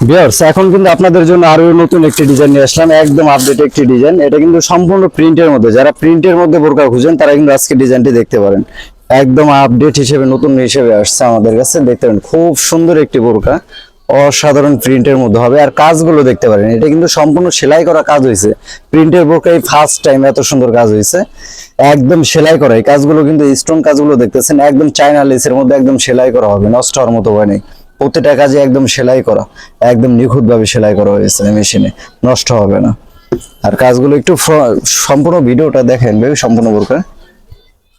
Viewers এখন কিন্তু আপনাদের জন্য আরো নতুন একটি ডিজাইন নিয়ে আসলাম, একদম আপডেট একটি ডিজাইন। এটা কিন্তু সম্পূর্ণ প্রিন্টের মধ্যে, যারা প্রিন্টের মধ্যে বোরকা খুঁজেন তারা কিন্তু আজকে ডিজাইনটি দেখতে পারেন। একদম আপডেট হিসেবে নতুন হিসেবে আসছে আমাদের কাছে, দেখতে পারেন খুব সুন্দর একটি বোরকা, অসাধারণ প্রিন্টের মধ্যে হবে। আর কাজগুলো দেখতে পারেন, এটা কিন্তু সম্পূর্ণ সেলাই করা কাজ হয়েছে। প্রিন্টের বোরকায় ফার্স্ট টাইম এত সুন্দর কাজ হয়েছে, একদম সেলাই করা। এই কাজগুলো কিন্তু স্টোন কাজগুলো দেখতেছেন, একদম চায়না লেসের মধ্যে একদম সেলাই করা হবে, নষ্ট হওয়ার মতো হয় নাই। প্রতিটা কাজে একদম সেলাই করা, একদম নিখুঁত ভাবে সেলাই করা হয়েছে মেশিনে, নষ্ট হবে না। আর কাজগুলো একটু সম্পূর্ণ ভিডিওটা দেখেন ভাই, সম্পূর্ণ বোরকা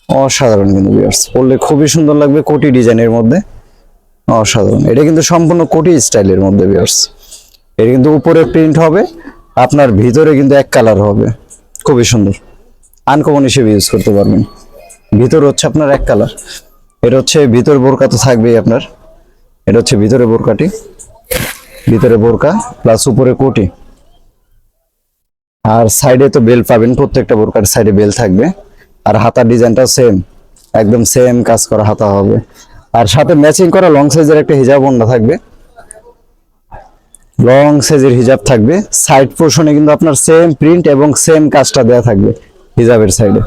অসাধারণ কিন্তু ভিউয়ার্স, পরলে খুবই সুন্দর লাগবে। কোটি ডিজাইনের মধ্যে অসাধারণ, এটা কিন্তু সম্পূর্ণ কোটি স্টাইলের মধ্যে ভিউয়ার্স। এটা কিন্তু উপরে প্রিন্ট হবে, আপনার ভিতরে কিন্তু এক কালার হবে, খুবই সুন্দর, আনকমন হিসেবে ইউজ করতে পারবেন। ভিতর হচ্ছে আপনার এক কালার, এটা হচ্ছে ভিতর বোরকা তো থাকবেই আপনার। এটা হচ্ছে ভিতরে বোরকাটি, ভিতরে বোরকা প্লাস উপরে কোটি। আর সাইডে তো বেল পাবেন, প্রত্যেকটা বোরকার সাইডে বেল থাকবে। আর হাতার ডিজাইনটা সেম, একদম সেম কাজ করা হাতা হবে। আর সাথে ম্যাচিং করা লং সাইজের একটা হিজাব ওড়না থাকবে, লং সাইজের হিজাব থাকবে। সাইড পোর্শনে কিন্তু আপনার সেম প্রিন্ট এবং সেম কাজটা দেওয়া থাকবে হিজাবের সাইডে,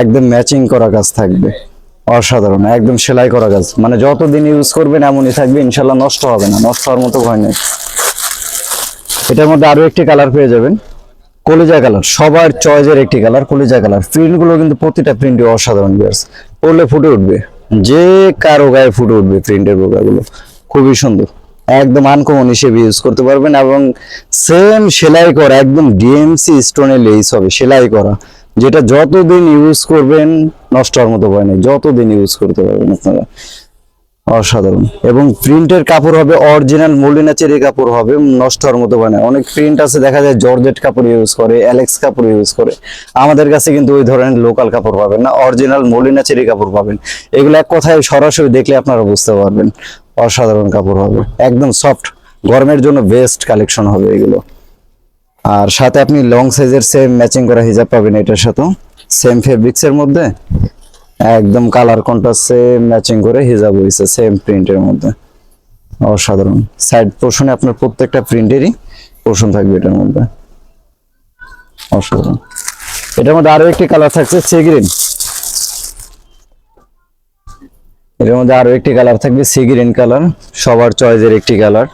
একদম ম্যাচিং করা কাজ থাকবে, অসাধারণ, একদম সেলাই করা কাজ। মানে যতদিন ইউজ করবেন এমনই থাকবে, ইনশাল্লাহ নষ্ট হবে না, নষ্ট হওয়ার মতো ভয় নেই। এটার মধ্যে আরো একটি কালার পেয়ে যাবেন, কলিজা কালার, সবার চয়েসের একটি কালার কলিজা কালার। প্রিন্ট গুলো কিন্তু প্রতিটা প্রিন্টই অসাধারণ ভিউয়ার্স, পরলে ফুটে উঠবে, যে কারো গায়ে ফুটে উঠবে। প্রিন্টের বোরকাগুলো খুবই সুন্দর, একদম আনকমন হিসেবে ইউজ করতে পারবেন। এবং সেম সেলাই করা, একদম ডিএমসি স্টোনে লেস হবে, সেলাই করা, যেটা যতদিন ইউজ করবেন নষ্ট হওয়ার মতো ভয় নেই, যতদিন ইউজ করতে পারবেন আপনারা, অসাধারণ। এবং প্রিন্টের কাপড় হবে অরিজিনাল মলিনা চেরি কাপড় হবে, নষ্ট হওয়ার মতো ভয় নেই। অনেক প্রিন্ট আছে দেখা যায় জর্জেট কাপড় ইউজ করে, অ্যালেক্স কাপড় ইউজ করে, আমাদের কাছে কিন্তু ওই ধরনের লোকাল কাপড় পাবেন না, অরিজিনাল মলিনা চেরি কাপড় পাবেন। এগুলো এক কথায় সরাসরি দেখলে আপনারা বুঝতে পারবেন, অসাধারণ কাপড় হবে, একদম সফট, গরমের জন্য বেস্ট কালেকশন হবে এগুলো। আর সাথে আপনি লং সাইজের সেম ম্যাচিং করা হিজাব পাবেন, এটার সাথে সেম ফেব্রিক্স এর মধ্যে একদম কালার কন্ট্রাস্ট সেম ম্যাচিং করে হিজাব হইছে সেম প্রিন্টের মধ্যে, অসাধারণ। সাইড পোর্শনে আপনার প্রত্যেকটা প্রিন্টেরই পোর্শন থাকবে এটার মধ্যে, অসাধারণ। এটার মধ্যে আরো একটি কালার থাকছে সি গ্রিন, এটার মধ্যে আরো একটি কালার থাকবে সি গ্রিন কালার, সবার চয়েসের একটি কালার।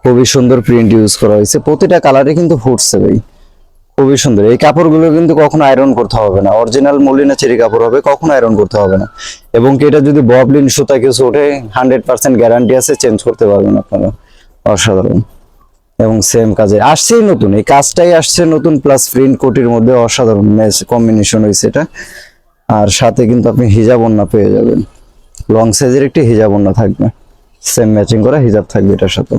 খুবই সুন্দর প্রিন্ট ইউজ করা হয়েছে, প্রতিটা কালারে কিন্তু ফুটছে ভাই, খুবই সুন্দর। এই কাপড়গুলো কিন্তু কখনো আয়রন করতে হবে না, অরিজিনাল মলিনা চেরি কাপড় হবে, কখনো আয়রন করতে হবে না। এবং এটা যদি ববলিন সুতা কিছু ওঠে 100% গ্যারান্টি আছে, চেঞ্জ করতে পারবেন আপনারা, অসাধারণ। এবং সেম কাজে আসছেই নতুন, এই কাজটাই আসছে নতুন, প্লাস প্রিন্ট কোটির মধ্যে অসাধারণ ম্যাচ কম্বিনেশন হয়েছে এটা। আর সাথে কিন্তু আপনি হিজাব ওড়না পেয়ে যাবেন, লং সাইজের একটি হিজাব ওড়না থাকবে, সেম ম্যাচিং করা হিজাব থাকবে এটার সাথে,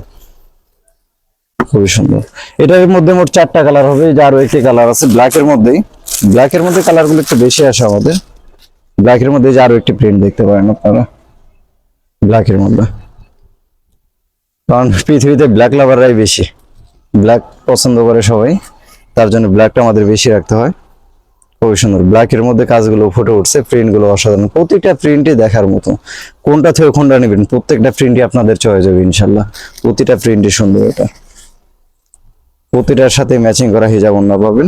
খুবই সুন্দর। এটার মধ্যে মোট 4টা কালার হবে, যে আরো একটি কালার আছে ব্ল্যাকের মধ্যেই, ব্ল্যাকের মধ্যে কালারগুলো একটু বেশি আসে আমাদের। ব্ল্যাকের মধ্যে যে আরো একটি প্রিন্ট দেখতে পারেন আপনারা ব্ল্যাকের মধ্যে, কারণ পৃথিবীতে ব্ল্যাক লাভাররাই বেশি, ব্ল্যাক পছন্দ করে সবাই, তার জন্য ব্ল্যাকটা আমাদের বেশি রাখতে হয়। খুবই সুন্দর, ব্ল্যাকের মধ্যে কাজগুলো ফুটে উঠছে, প্রিন্ট গুলো অসাধারণ, প্রতিটা প্রিন্টই দেখার মতো। কোনটা থেকে কোনটা নেবেন, প্রত্যেকটা প্রিন্টই আপনাদের চয়েস হবে ইনশাল্লাহ, প্রতিটা প্রিন্টই সুন্দর। এটা প্রতিটার সাথে ম্যাচিং করা হিজাব ওড়না পাবেন,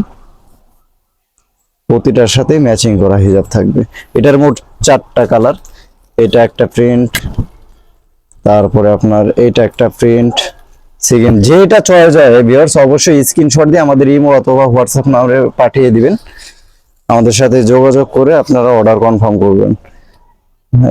প্রতিটার সাথে ম্যাচিং করা হিজাব থাকবে। এটার মোট 4টা কালার, এটা একটা প্রিন্ট, তারপরে আপনার এটা একটা প্রিন্ট। সেকেন্ড যেটা চয়েস হয় ভিউয়ার্স অবশ্যই স্ক্রিনশট দিয়ে আমাদের ইমো অথবা হোয়াটসঅ্যাপ নম্বরে পাঠিয়ে দিবেন, আমাদের সাথে যোগাযোগ করে আপনারা অর্ডার কনফার্ম করবেন।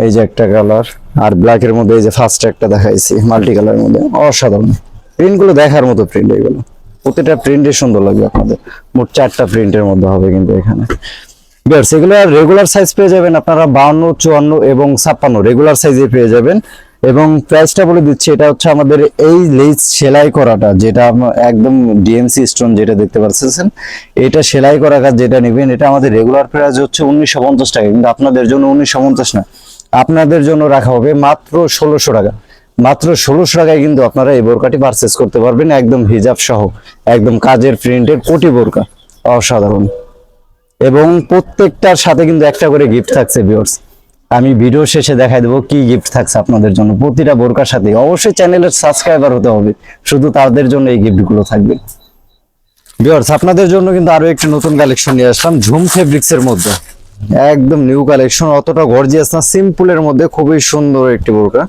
এই যে একটা কালার, আর ব্ল্যাকের মধ্যে এই যে ফার্স্ট একটা দেখাইছি মাল্টি কালারের মধ্যে, অসাধারণ প্রিন্টগুলো দেখার মতো প্রিন্ট, এগুলো প্রতিটা প্রিন্টই সুন্দর লাগবে আপনাদের। মোট 4টা প্রিন্টের মধ্যে হবে কিন্তু এখানে ভিউয়ার্স। এগুলো রেগুলার সাইজ পেয়ে যাবেন আপনারা 52, 54 এবং 56 রেগুলার সাইজে পেয়ে যাবেন। এবং প্রাইসটা বলে দিচ্ছি, এটা হচ্ছে আমাদের এই লেস সেলাই করাটা, যেটা একদম ডিএমসি স্টোন যেটা দেখতে পাচ্ছেন, এটা সেলাই করা কাজ যেটা নেবেন, এটা আমাদের রেগুলার প্রাইস হচ্ছে 1950 টাকা, কিন্তু আপনাদের জন্য 1950 না, আপনাদের জন্য রাখা হবে মাত্র 1600 টাকা। মাত্র 1600 টাকায় কিন্তু আপনারা এই বোরকাটি পারচেস করতে পারবেন, একদম হিজাব সহ, একদম কাজের প্রিন্টের কোটি বোরকা, অসাধারণ। এবং প্রত্যেকটার সাথে কিন্তু একটা করে গিফট থাকছে ভিউয়ার্স, আমি ভিডিও শেষে দেখাই দেবো কি গিফট থাকছে আপনাদের জন্য প্রতিটা বোরকার সাথে। অবশ্যই চ্যানেলের সাবস্ক্রাইবার হতে হবে, শুধু তাদের জন্য এই গিফটগুলো থাকবে। ভিউয়ার্স, আপনাদের জন্য কিন্তু আরো একটি নতুন কালেকশন নিয়ে আসলাম ঝুম ফেব্রিক্স এর মধ্যে। একদম নিউ কালেকশন, অতটা গর্জিয়াস না, সিম্পলের মধ্যে খুবই সুন্দর একটি বোরকা।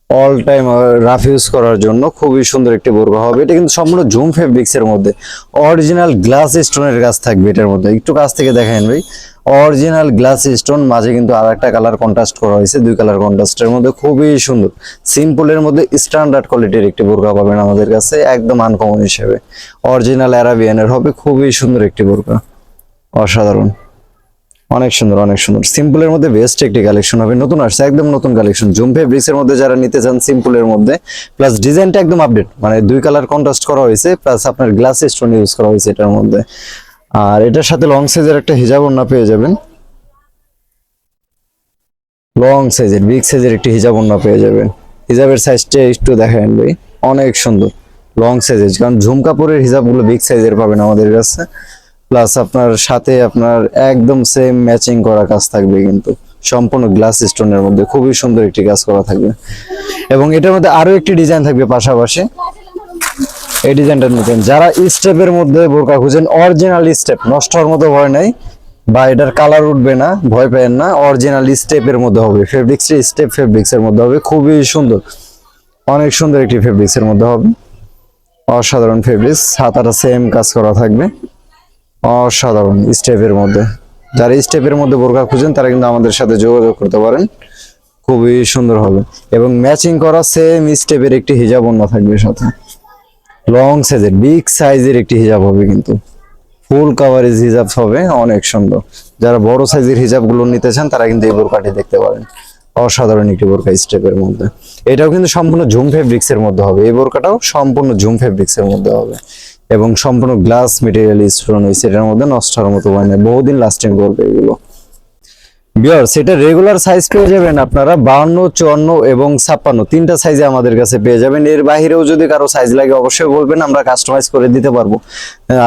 অল টাইম রাফ ইউজ করার জন্য খুবই সুন্দর একটি বোরকা হবে। এটা কিন্তু সম্পূর্ণ ঝুম ফেব্রিক্স এর মধ্যে অরিজিনাল গ্লাস স্টোনের কাজ থাকবে এটার মধ্যে। একটু কাছ থেকে দেখেন ভাই, অরিজিনাল গ্লাস স্টোন, মাঝে কিন্তু আর একটা কালার কন্ট্রাস্ট করা হয়েছে, 2 কালার কন্ট্রাস্টের মধ্যে খুবই সুন্দর। সিম্পলের মধ্যে স্ট্যান্ডার্ড কোয়ালিটির একটি বোরকা পাবেন আমাদের কাছে, একদম আনকমন হিসেবে। অরিজিনাল অ্যারাবিয়ানের হবে, খুবই সুন্দর একটি বোরকা, অসাধারণ, অনেক সুন্দর অনেক সুন্দর। সিম্পলের মধ্যে বেস্ট একটি কালেকশন হবে, নতুন আসছে, একদম নতুন কালেকশন ঝুম ফেব্রিক্স এর মধ্যে। যারা নিতে চান সিম্পলের মধ্যে, প্লাস ডিজাইনটা একদম আপডেট, মানে 2 কালার কন্ট্রাস্ট করা হয়েছে, প্লাস আপনার গ্লাস স্টোন ইউজ করা হয়েছে এটার মধ্যে। আর এটার সাথে লং সাইজের একটা হিজাব ওড়না পেয়ে যাবেন, লং সাইজের বিগ সাইজের একটি হিজাব ওড়না পেয়ে যাবেন। হিজাবের সাইজটা একটু দেখেন ভাই, অনেক সুন্দর লং সাইজের, কারণ ঝুম কাপড়ের হিজাবগুলো বিগ সাইজের পাবেন আমাদের কাছে। প্লাস আপনার সাথে আপনার একদম সেম ম্যাচিং করা কাজ থাকবে, কিন্তু সম্পূর্ণ গ্লাস স্টোনের মধ্যে খুবই সুন্দর একটি কাজ করা থাকবে। এবং এটার মধ্যে আরো একটি ডিজাইন থাকবে পাশাপাশি, এই ডিজাইনটা নিতেন যারা স্টেপের মধ্যে বোরকা খুঁজেন, অরিজিনাল স্টেপ, নষ্ট হওয়ার মতো ভয় নাই, বা এটার কালার উঠবে না, ভয় পেয়েন না। অরিজিনাল স্টেপের মধ্যে হবে, ফেব্রিক্স স্টেপ ফেব্রিক্স এর মধ্যে হবে, খুবই সুন্দর, অনেক সুন্দর একটি ফেব্রিক্স এর মধ্যে হবে, অসাধারণ ফেব্রিক্স। হাতাটা সেম কাজ করা থাকবে, অসাধারণ স্টেপের মধ্যে। যারা স্টেপের মধ্যে বোরকা খুঁজেন তারা কিন্তু আমাদের সাথে যোগাযোগ করতে পারেন, খুবই সুন্দর হবে। এবং ম্যাচিং করা সেম স্টেপের একটি হিজাব ওড়না থাকবে সাথে, লং সাইজের বিগ সাইজের একটি হিজাব হবে, কিন্তু ফুল কাভারেজ হিজাব হবে, অনেক সুন্দর। যারা বড় সাইজের হিজাব গুলো নিতে চান তারা কিন্তু এই বোরকাটি দেখতে পারেন, অসাধারণ একটি বোরকা স্টেপের মধ্যে। এটাও কিন্তু সম্পূর্ণ ঝুম ফেব্রিক্স এর মধ্যে হবে, এই বোরকাটাও সম্পূর্ণ ঝুম ফেব্রিক্স এর মধ্যে হবে, এবং সম্পূর্ণ গ্লাস মেটেরিয়াল স্টোন হয়েছে এটার মধ্যে, নষ্ট হওয়ার মতো হয় না, বহুদিন লাস্টিং করবে এগুলো। ভিউয়ার্স, এটা রেগুলার সাইজ পেয়ে যাবেন আপনারা 52, 54 এবং 56, 3টা সাইজে আমাদের কাছে পেয়ে যাবেন। এর বাইরেও যদি কারো সাইজ লাগে অবশ্যই বলবেন, আমরা কাস্টমাইজ করে দিতে পারবো।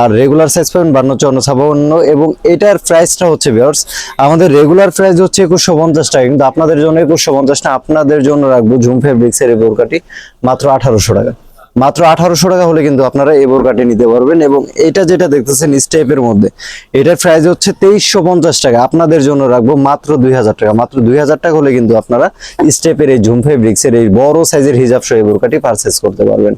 আর রেগুলার সাইজ পাবেন 52, 54, 56। এবং এটার প্রাইসটা হচ্ছে ভিউয়ার্স, আমাদের রেগুলার প্রাইস হচ্ছে 2150 টাকা, কিন্তু আপনাদের জন্য 2150 না, আপনাদের জন্য রাখবো ঝুম ফেব্রিক্স এর এই বোরকাটি মাত্র 1800 টাকা। মাত্র 1800 টাকা হলে কিন্তু আপনারা এই বোরকাটি নিতে পারবেন। এবং এটা যেটা দেখতেছেন স্টেপের মধ্যে, এটার প্রাইস হচ্ছে 2350 টাকা, আপনাদের জন্য রাখবো মাত্র 2000 টাকা। মাত্র 2000 টাকা হলে কিন্তু আপনারা স্টেপের এই ঝুম ফেব্রিক্স এর এই বড় সাইজের হিজাব সহ এই বোরকাটি পারচেজ করতে পারবেন।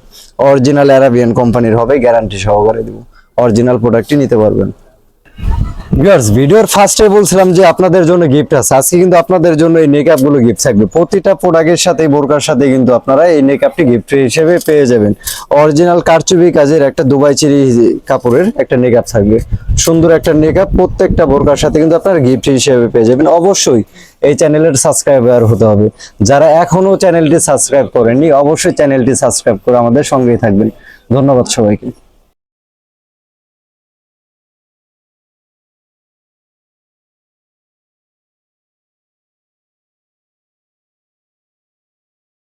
অরিজিনাল অ্যারাবিয়ান কোম্পানির হবে, গ্যারান্টি সহকারে দিব, অরিজিনাল প্রোডাক্টই নিতে পারবেন। ভিউয়ার্স, ভিডিওর ফার্স্টে বলছিলাম যে আপনাদের জন্য গিফট আছে, আজকে কিন্তু আপনাদের জন্য এই নেকআপ গুলো গিফট থাকবে। প্রতিটা প্রোডাক্টের সাথে, বোরকার সাথে কিন্তু আপনারা এই নেকআপটি গিফট হিসেবে পেয়ে যাবেন। অরিজিনাল কারচুপি কাজের একটা দুবাই চেরি কাপড়ের একটা নেকআপ থাকবে, সুন্দর একটা নেকআপ প্রত্যেকটা বোরকার সাথে কিন্তু আপনারা গিফট হিসেবে পেয়ে যাবেন। অবশ্যই এই চ্যানেলের সাবস্ক্রাইবার হতে হবে, যারা এখনো চ্যানেলটি সাবস্ক্রাইব করেননি অবশ্যই চ্যানেলটি সাবস্ক্রাইব করে আমাদের সঙ্গেই থাকবেন। ধন্যবাদ সবাইকে।